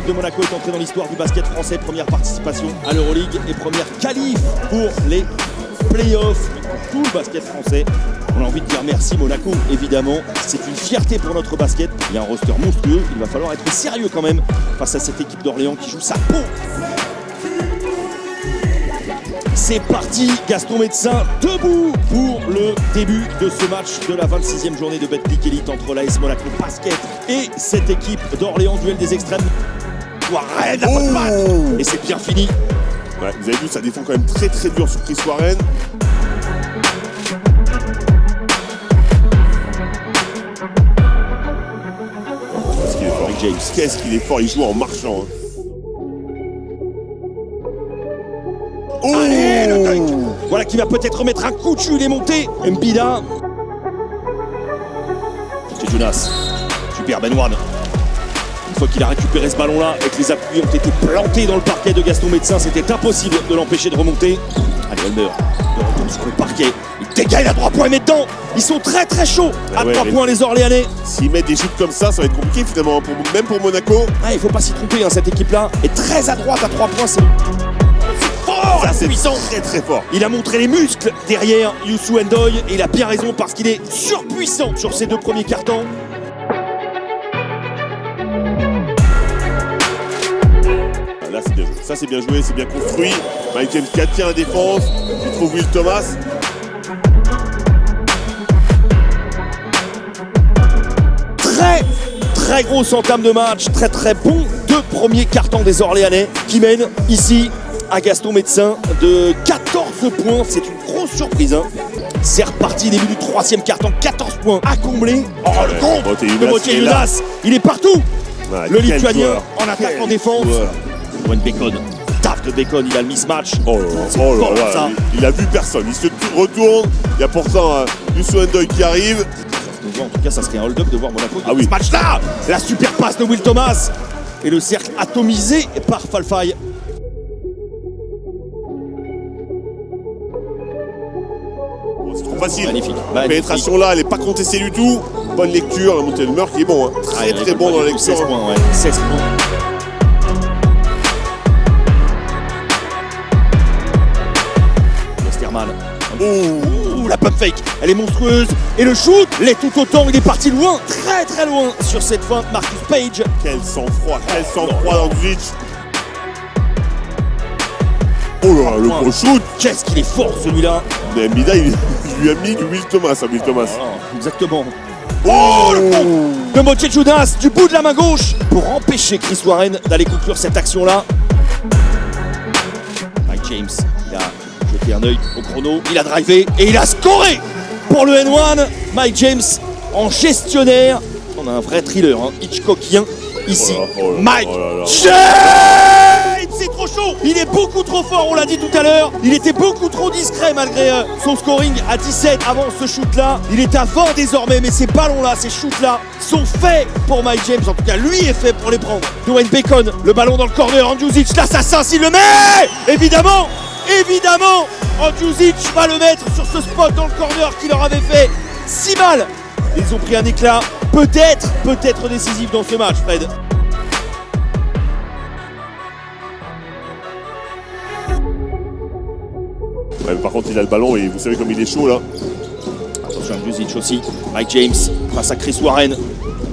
l'équipe de Monaco est entrée dans l'histoire du basket français. Première participation à l'Euroleague et première qualif pour les playoffs pour tout le basket français. On a envie de dire merci Monaco, évidemment. C'est une fierté pour notre basket. Il y a un roster monstrueux. Il va falloir être sérieux quand même face à cette équipe d'Orléans qui joue sa peau. C'est parti, Gaston Médecin debout pour le début de ce match de la 26e journée de Betclic Elite entre l'AS Monaco Basket et cette équipe d'Orléans, duel des extrêmes. Warren, la bonne balle, et c'est bien fini. Ouais, vous avez vu, ça défend quand même très dur sur Chris Warren. Qu'est-ce qu'il est fort, James. Qu'est-ce qu'il est fort, il joue en marchant. Hein. Allez, le dunk. Voilà qui va peut-être remettre un coup de jus, il est monté. Mbida. C'est Jonas. Super Ben One. Une fois qu'il a récupéré ce ballon-là et que les appuis ont été plantés dans le parquet de Gaston Médecin, c'était impossible de l'empêcher de remonter. Allez, Holder, de retour sur le parquet. Il dégaine à 3 points, il met dedans. Ils sont très chaud à 3 points, les Orléanais. S'ils mettent des shoots comme ça va être compliqué finalement, même pour Monaco. Ah, il ne faut pas s'y tromper, hein, cette équipe-là est très à droite à 3 points. C'est fort, ça, c'est puissant. Très fort. Il a montré les muscles derrière Youssou N'Doye et il a bien raison parce qu'il est surpuissant sur ses 2 premiers cartons. Là c'est bien joué, ça c'est bien joué, c'est bien construit. Mike James qui tient la défense, il trouve Will Thomas. Très grosse entame de match, très bon 2 premiers cartons des Orléanais qui mènent ici à Gaston Médecin de 14 points. C'est une grosse surprise. Hein. C'est reparti, début du 3e carton, 14 points à combler. Oh le compte de Motier Jonas, il est partout. Ouais, le Lituanien en attaque, en défense. Loin de Bacon, taf de Bacon, il a le mismatch. Oh là là, il a vu personne, il se retourne. Il y a pourtant Youssou N'Doye qui arrive. En tout cas, ça serait un hold-up de voir Monaco dans ce match-là. La super passe de Will Thomas et le cercle atomisé par Falfay. C'est trop facile. Magnifique. La pénétration là, elle n'est pas contestée du tout. Bonne lecture, la montée de Murk qui est bon. Hein. Très bon dans la lecture. 16 points, ouais. 16 points. Westerman. Ouh, la pump fake, elle est monstrueuse. Et le shoot l'est tout autant, il est parti loin, très loin sur cette feinte. Marcus Page. Quel sang-froid dans Djic. Oh là, le gros shoot. Qu'est-ce qu'il est fort celui-là. Mais Mbida, il lui a mis du Will Thomas à Will Thomas. Exactement. Oh, le pont de Motier Jonas du bout de la main gauche pour empêcher Chris Warren d'aller conclure cette action-là. Mike James, il a jeté un œil au chrono, il a drivé et il a scoré pour le N1. Mike James en gestionnaire. On a un vrai thriller, hein, Hitchcockien ici. Mike James, c'est trop chaud. Il est beaucoup trop fort, on l'a dit tout à l'heure. Il était beaucoup trop discret malgré son scoring à 17 avant ce shoot-là. Il est à 20 désormais, mais ces ballons-là, ces shoots-là sont faits pour Mike James. En tout cas, lui est fait pour les prendre. Dwayne Bacon, le ballon dans le corner. Andjuzic, l'assassin, s'il le met. Évidemment, Andjuzic va le mettre sur ce spot dans le corner qui leur avait fait si mal. Ils ont pris un éclat peut-être décisif dans ce match, Fred. Ouais, par contre, il a le ballon et vous savez comme il est chaud là. Attention, Andjuzic aussi. Mike James face à Chris Warren.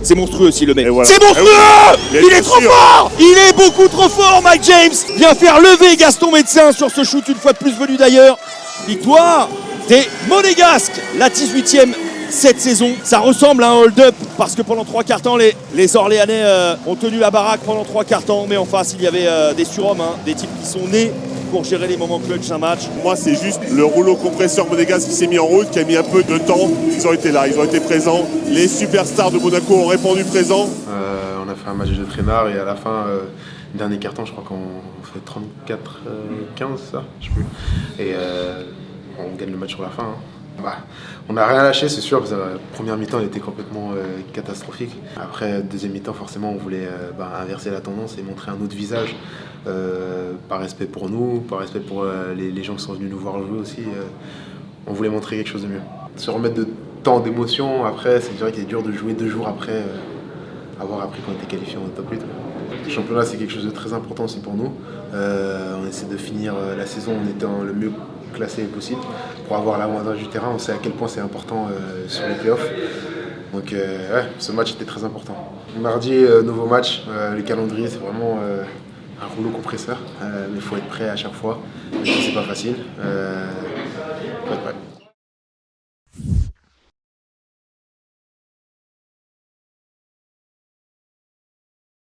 C'est monstrueux s'il le met. Voilà. C'est monstrueux. Il est trop fort. Il est beaucoup trop fort, Mike James. Vient faire lever Gaston Médecin sur ce shoot une fois de plus venu d'ailleurs. Victoire des Monégasques, la 18e cette saison. Ça ressemble à un hold-up parce que pendant 3 quarts temps, les Orléanais ont tenu la baraque pendant 3 quarts temps. Mais en face, il y avait des surhommes, hein, des types qui sont nés pour gérer les moments clutch d'un match. Moi, c'est juste le rouleau compresseur monégasque qui s'est mis en route, qui a mis un peu de temps. Ils ont été là, ils ont été présents. Les superstars de Monaco ont répondu présent. On a fait un match de traînard et à la fin, dernier carton, je crois qu'on fait 34-15, ça, je sais plus. Et on gagne le match sur la fin. Hein. On n'a rien lâché, c'est sûr, parce que la première mi-temps elle était complètement catastrophique. Après, deuxième mi-temps, forcément, on voulait inverser la tendance et montrer un autre visage. Par respect pour nous, par respect pour les gens qui sont venus nous voir jouer aussi. On voulait montrer quelque chose de mieux. Se remettre de temps d'émotion, après, c'est vrai qu'il est dur de jouer 2 jours après avoir appris qu'on était qualifié en top 8. Le championnat, c'est quelque chose de très important aussi pour nous. On essaie de finir la saison en étant le mieux classé possible pour avoir l'avantage du terrain. On sait à quel point c'est important sur les playoffs. Donc ouais, ce match était très important. Mardi, nouveau match. Le calendrier, c'est vraiment un rouleau compresseur. Mais il faut être prêt à chaque fois. C'est pas facile. Faut être prêt.